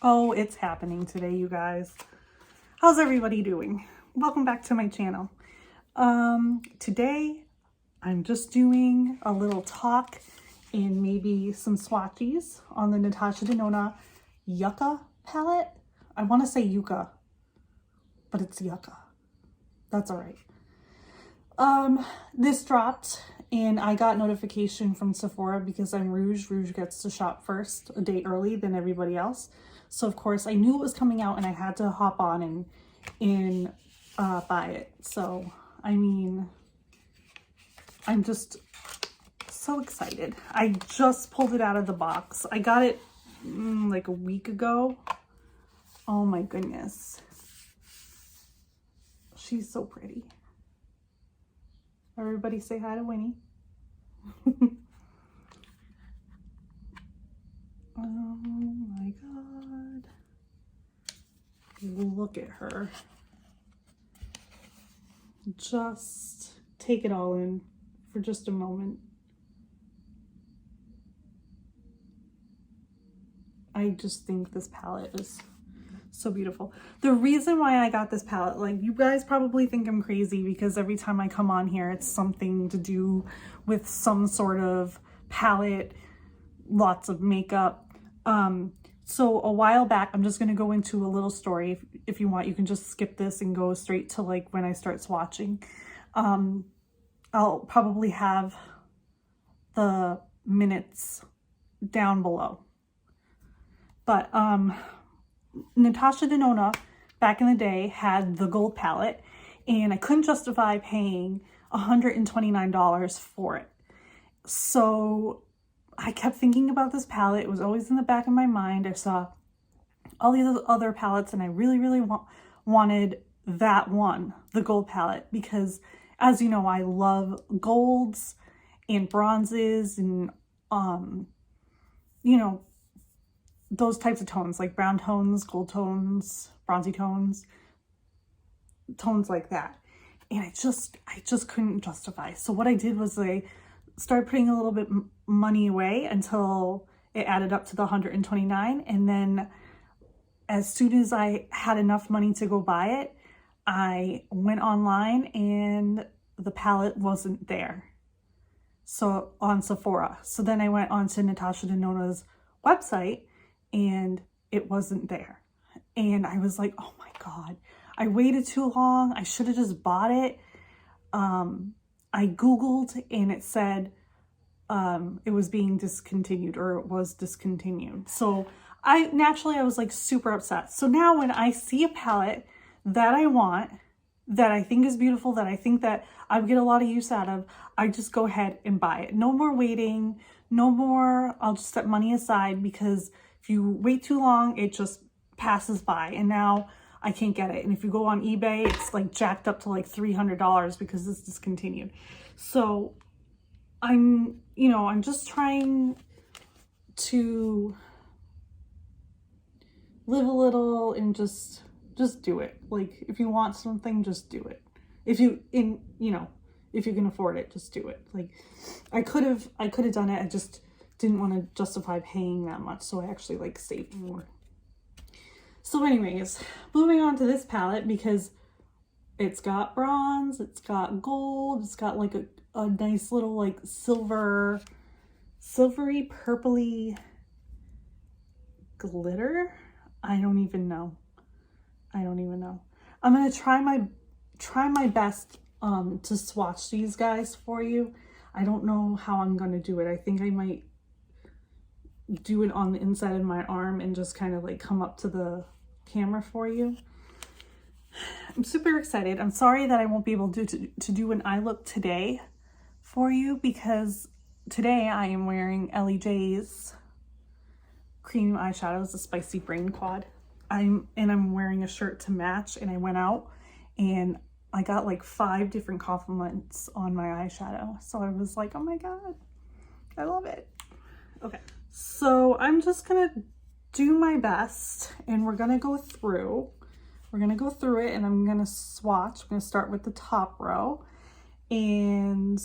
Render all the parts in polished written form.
Oh, it's happening today, you guys. How's everybody doing? Welcome back to my channel. Today I'm just doing a little talk and maybe some swatchies on the Natasha Denona Yucca palette. I want to say Yucca, but it's Yucca. That's all right. This dropped and I got notification from Sephora because I'm Rouge. Rouge gets to shop first a day early than everybody else. So of course I knew it was coming out and I had to hop on and buy it. So, I mean, I'm just so excited. I just pulled it out of the box. I got it like a week ago. Oh my goodness. She's so pretty. Everybody say hi to Winnie. Oh my God. Look at her. Just take it all in for just a moment. I just think this palette is so beautiful. The reason why I got this palette, like, you guys probably think I'm crazy because every time I come on here, it's something to do with some sort of palette, lots of makeup. So a while back, I'm just going to go into a little story. If you want, you can just skip this and go straight to like when I start swatching. I'll probably have the minutes down below. But Natasha Denona back in the day had the gold palette and I couldn't justify paying $129 for it. So I kept thinking about this palette. It was always in the back of my mind. I saw all these other palettes and I really wanted that one, the gold palette, because as you know, I love golds and bronzes and, you know, those types of tones, like brown tones, gold tones, bronzy tones, tones like that. And I just couldn't justify. So what I did was I started putting a little bit money away until it added up to the 129. And then as soon as I had enough money to go buy it, I went online and the palette wasn't there. So on Sephora. So then I went on to Natasha Denona's website and it wasn't there. And I was like, oh my God, I waited too long. I should have just bought it. I Googled and it said it was being discontinued, or it was discontinued. So I was like super upset. So now when I see a palette that I want, that I think is beautiful, that I think that I would get a lot of use out of, I just go ahead and buy it. No more waiting, no more, I'll just set money aside, because if you wait too long, it just passes by and now I can't get it. And if you go on eBay, it's like jacked up to like $300 because it's discontinued. So I'm just trying to live a little and just do it. Like, if you want something, just do it. If you can afford it, just do it. Like, I could have done it. I just didn't want to justify paying that much. So I actually like saved more. So anyways, moving on to this palette, because it's got bronze, it's got gold, it's got like a nice little like silvery purpley glitter. I don't even know. I'm gonna try my best to swatch these guys for you. I don't know how I'm gonna do it. I think I might do it on the inside of my arm and just kind of like come up to the camera for you. I'm super excited. I'm sorry that I won't be able to do an eye look today for you, because today I am wearing Ellie J's cream eyeshadows, the Spicy Brain Quad. I'm wearing a shirt to match, and I went out and I got like 5 different compliments on my eyeshadow. So I was like, oh my God, I love it. Okay, so I'm just gonna do my best and we're gonna go through it and I'm gonna swatch. I'm gonna start with the top row, and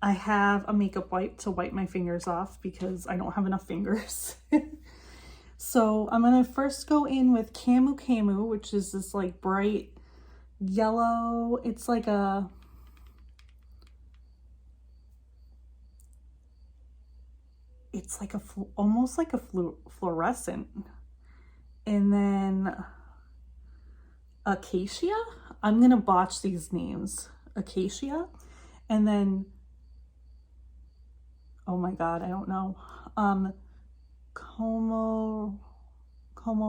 I have a makeup wipe to wipe my fingers off because I don't have enough fingers. So I'm gonna first go in with Camu Camu, which is this like bright yellow. It's like a, almost like a fluorescent. And then Acacia. I'm gonna botch these names. Acacia. And then, oh my God, I don't know. Como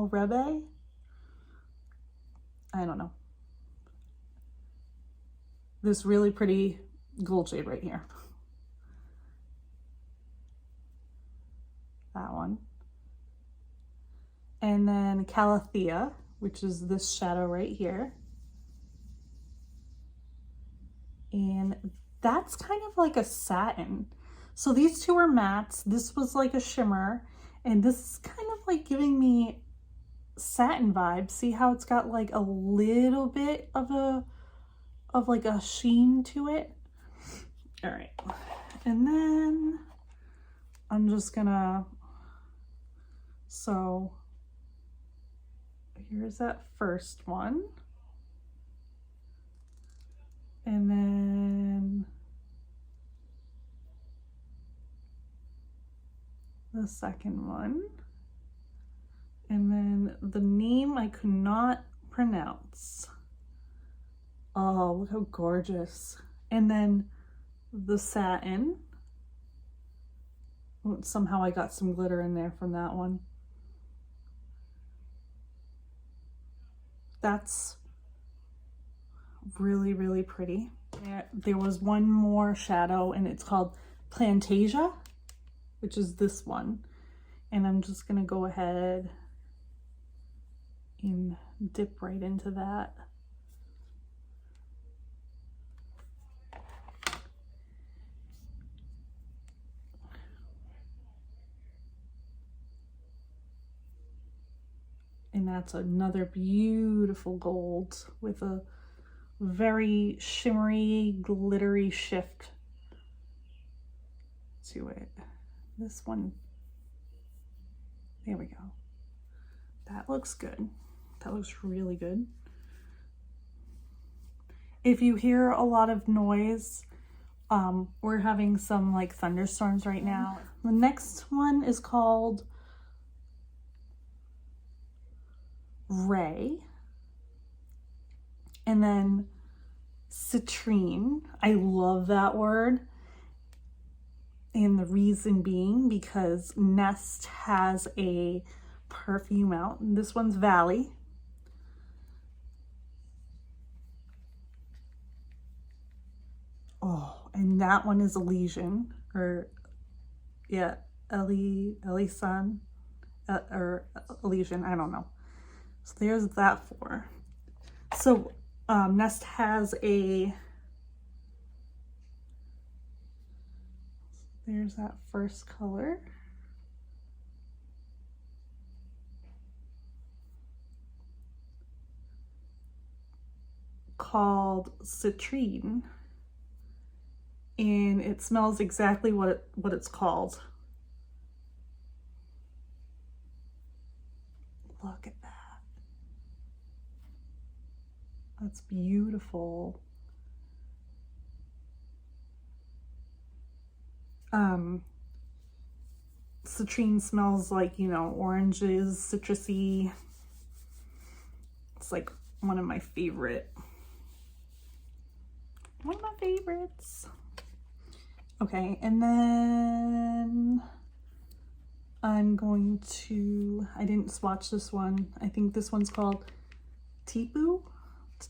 Rebe? I don't know. This really pretty gold shade right here. That one. And then Calathea, which is this shadow right here. And that's kind of like a satin. So these two are mattes. This was like a shimmer. And this is kind of like giving me satin vibes. See how it's got like a little bit of like a sheen to it? All right. And then I'm just gonna, so here's that first one. And then the second one. And then the name I could not pronounce. Oh, look how gorgeous. And then the satin. Somehow I got some glitter in there from that one. That's really, really pretty. There was one more shadow and it's called Plantasia, which is this one. And I'm just gonna go ahead and dip right into that. And that's another beautiful gold with a very shimmery, glittery shift to it. This one, there we go. That looks good. That looks really good. If you hear a lot of noise, we're having some like thunderstorms right now. The next one is called Ray. And then citrine. I love that word. And the reason being because Nest has a perfume out. And this one's Valley. Oh, and that one is Elysian, or yeah, Elysian, or Elysian, I don't know. So there's that four. So Nest has a, there's that first color. Called Citrine. And it smells exactly what it's called. Look at that. That's beautiful. Citrine smells like, you know, oranges, citrusy. It's like one of my favorites. Okay, and then I'm going to, I didn't swatch this one. I think this one's called Tipu. That's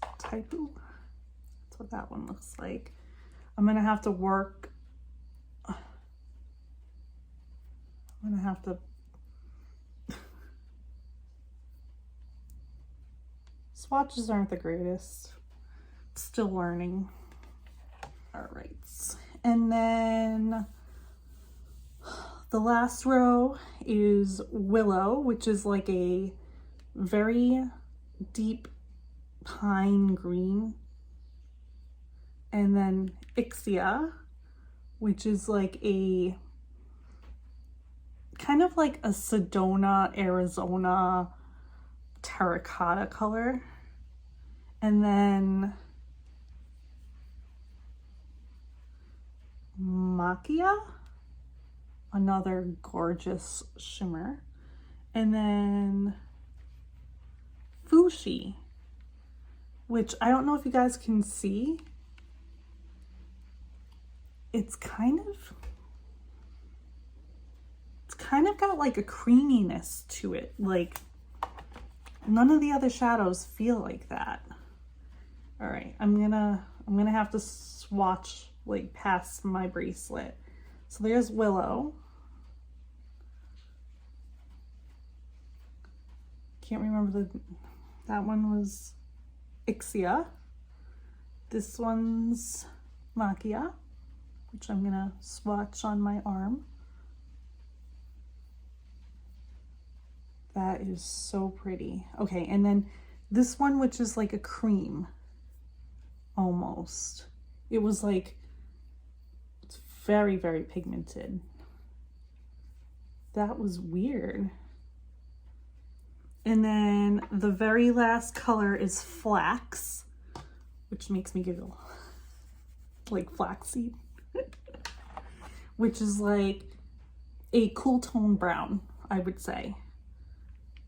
what that one looks like. I'm gonna have to work. I'm gonna have to. Swatches aren't the greatest. Still learning. All right. And then the last row is Willow, which is like a very deep pine green. And then Ixia, which is like a kind of like a Sedona, Arizona terracotta color. And then Macchia, another gorgeous shimmer. And then Fuchsia, which I don't know if you guys can see. It's kind of got like a creaminess to it. Like none of the other shadows feel like that. All right, I'm gonna have to swatch like past my bracelet. So there's Willow. Can't remember that one was Ixia. This one's Macchia, which I'm gonna swatch on my arm. That is so pretty. Okay, and then this one, which is like a cream, almost. It was like, it's very, very pigmented. That was weird. And then the very last color is Flax, which makes me giggle. Like flaxseed. Which is like a cool tone brown, I would say.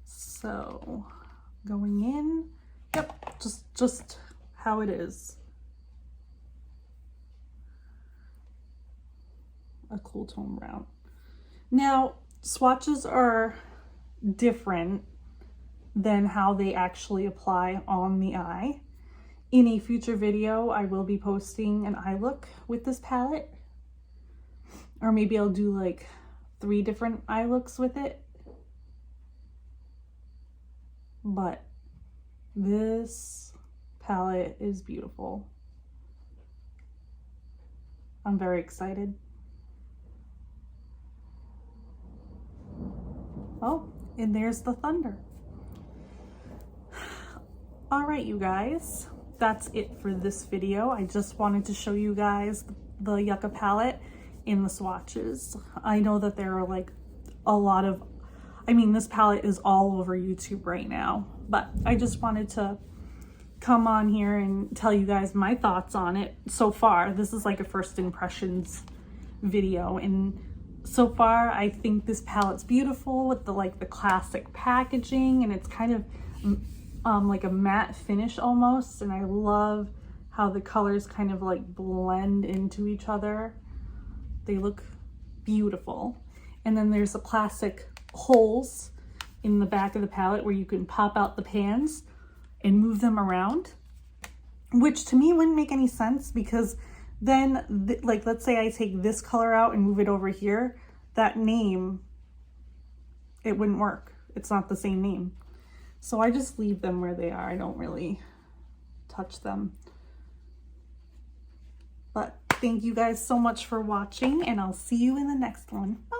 So going in, yep, just how it is. A cool tone brown. Now, swatches are different than how they actually apply on the eye. In a future video, I will be posting an eye look with this palette. Or maybe I'll do like 3 different eye looks with it. But this palette is beautiful. I'm very excited. Oh, and there's the thunder. All right, you guys, that's it for this video. I just wanted to show you guys the Yucca palette in the swatches. I know that there are like a lot of, I mean, this palette is all over YouTube right now, but I just wanted to come on here and tell you guys my thoughts on it so far. This is like a first impressions video, and so far I think this palette's beautiful with the like the classic packaging, and it's kind of like a matte finish almost, and I love how the colors kind of like blend into each other. They look beautiful. And then there's the classic holes in the back of the palette where you can pop out the pans and move them around, which to me wouldn't make any sense, because then like let's say I take this color out and move it over here, that name, it wouldn't work. It's not the same name. So I just leave them where they are. I don't really touch them. But thank you guys so much for watching, and I'll see you in the next one. Bye.